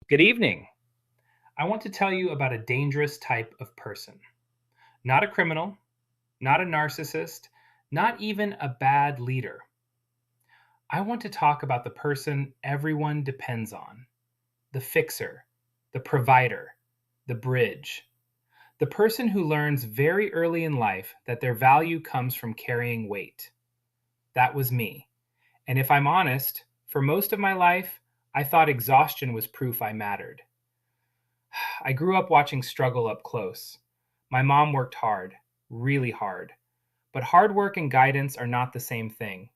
Good evening. I want to tell you about a dangerous type of person. Not a criminal, not a narcissist, not even a bad leader. I want to talk about the person everyone depends on, the fixer, the provider, the bridge. The person who learns very early in life that their value comes from carrying weight. That was me. And if I'm honest, for most of my life, I thought exhaustion was proof I mattered. I grew up watching struggle up close. My mom worked hard, really hard. But hard work and guidance are not the same thing.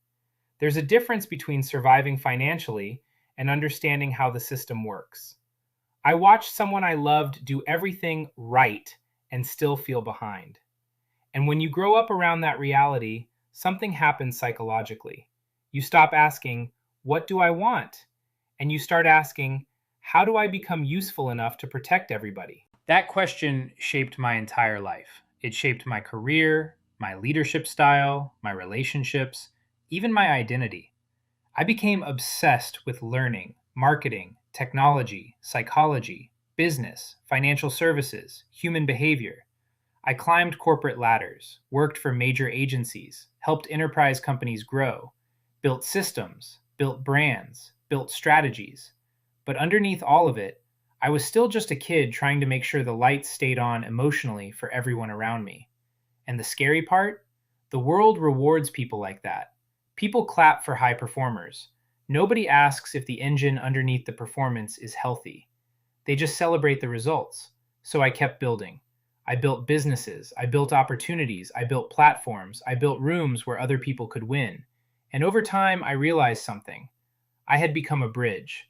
There's a difference between surviving financially and understanding how the system works. I watched someone I loved do everything right and still feel behind. And when you grow up around that reality, something happens psychologically. You stop asking, "What do I want?" And you start asking, "How do I become useful enough to protect everybody?" That question shaped my entire life. It shaped my career, my leadership style, my relationships, even my identity. I became obsessed with learning, marketing, technology, psychology, business, financial services, human behavior. I climbed corporate ladders, worked for major agencies, helped enterprise companies grow, built systems, built brands, built strategies. But underneath all of it, I was still just a kid trying to make sure the lights stayed on emotionally for everyone around me. And the scary part? The world rewards people like that. People clap for high performers. Nobody asks if the engine underneath the performance is healthy. They just celebrate the results. So I kept building. I built businesses, I built opportunities, I built platforms, I built rooms where other people could win. And over time, I realized something. I had become a bridge.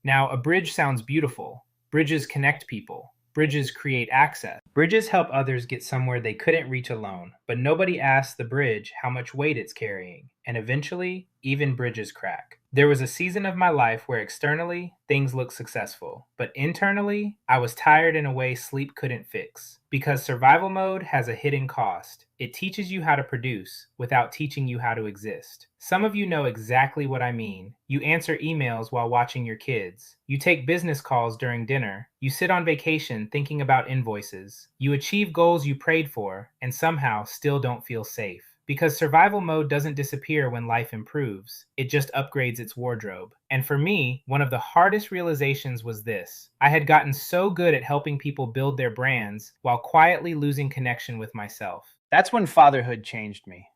Now, a bridge sounds beautiful. Bridges connect people. Bridges create access. Bridges help others get somewhere they couldn't reach alone, but nobody asks the bridge how much weight it's carrying, and eventually, even bridges crack. There was a season of my life where externally, things looked successful, but internally, I was tired in a way sleep couldn't fix. Because survival mode has a hidden cost. It teaches you how to produce without teaching you how to exist. Some of you know exactly what I mean. You answer emails while watching your kids. You take business calls during dinner. You sit on vacation thinking about invoices. You achieve goals you prayed for and somehow still don't feel safe. Because survival mode doesn't disappear when life improves, it just upgrades its wardrobe. And for me, one of the hardest realizations was this. I had gotten so good at helping people build their brands while quietly losing connection with myself. That's when fatherhood changed me.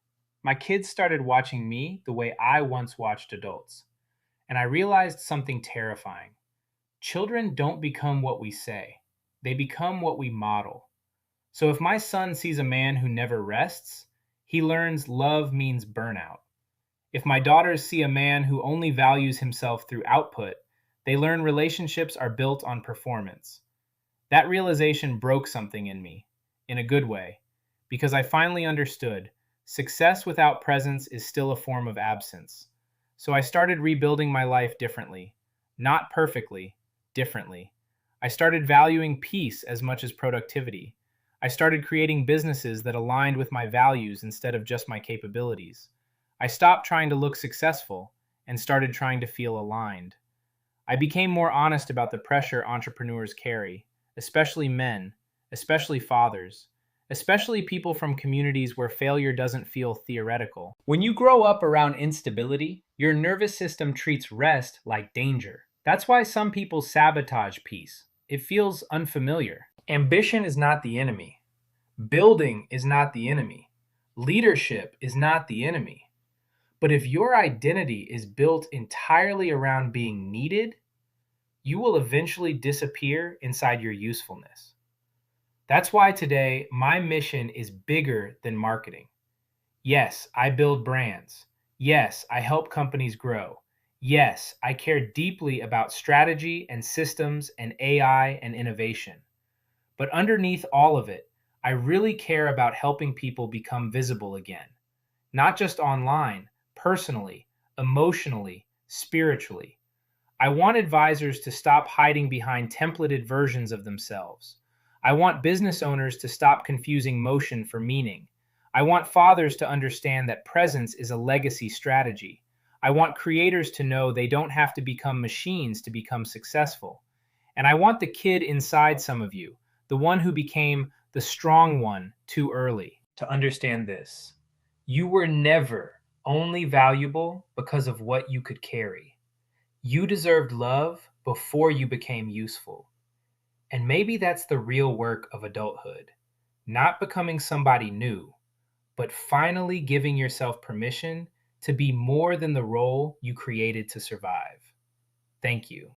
My kids started watching me the way I once watched adults. And I realized something terrifying. Children don't become what we say, they become what we model. So if my son sees a man who never rests, he learns love means burnout. If my daughters see a man who only values himself through output, they learn relationships are built on performance. That realization broke something in me, in a good way, because I finally understood success without presence is still a form of absence. So I started rebuilding my life differently, not perfectly, differently. I started valuing peace as much as productivity. I started creating businesses that aligned with my values instead of just my capabilities. I stopped trying to look successful and started trying to feel aligned. I became more honest about the pressure entrepreneurs carry, especially men, especially fathers, especially people from communities where failure doesn't feel theoretical. When you grow up around instability, your nervous system treats rest like danger. That's why some people sabotage peace. It feels unfamiliar. Ambition is not the enemy. Building is not the enemy. Leadership is not the enemy. But if your identity is built entirely around being needed, you will eventually disappear inside your usefulness. That's why today my mission is bigger than marketing. Yes, I build brands. Yes, I help companies grow. Yes, I care deeply about strategy and systems and AI and innovation. But underneath all of it, I really care about helping people become visible again. Not just online, personally, emotionally, spiritually. I want advisors to stop hiding behind templated versions of themselves. I want business owners to stop confusing motion for meaning. I want fathers to understand that presence is a legacy strategy. I want creators to know they don't have to become machines to become successful. And I want the kid inside some of you, the one who became the strong one too early, to understand this. You were never only valuable because of what you could carry. You deserved love before you became useful. And maybe that's the real work of adulthood. Not becoming somebody new, but finally giving yourself permission to be more than the role you created to survive. Thank you.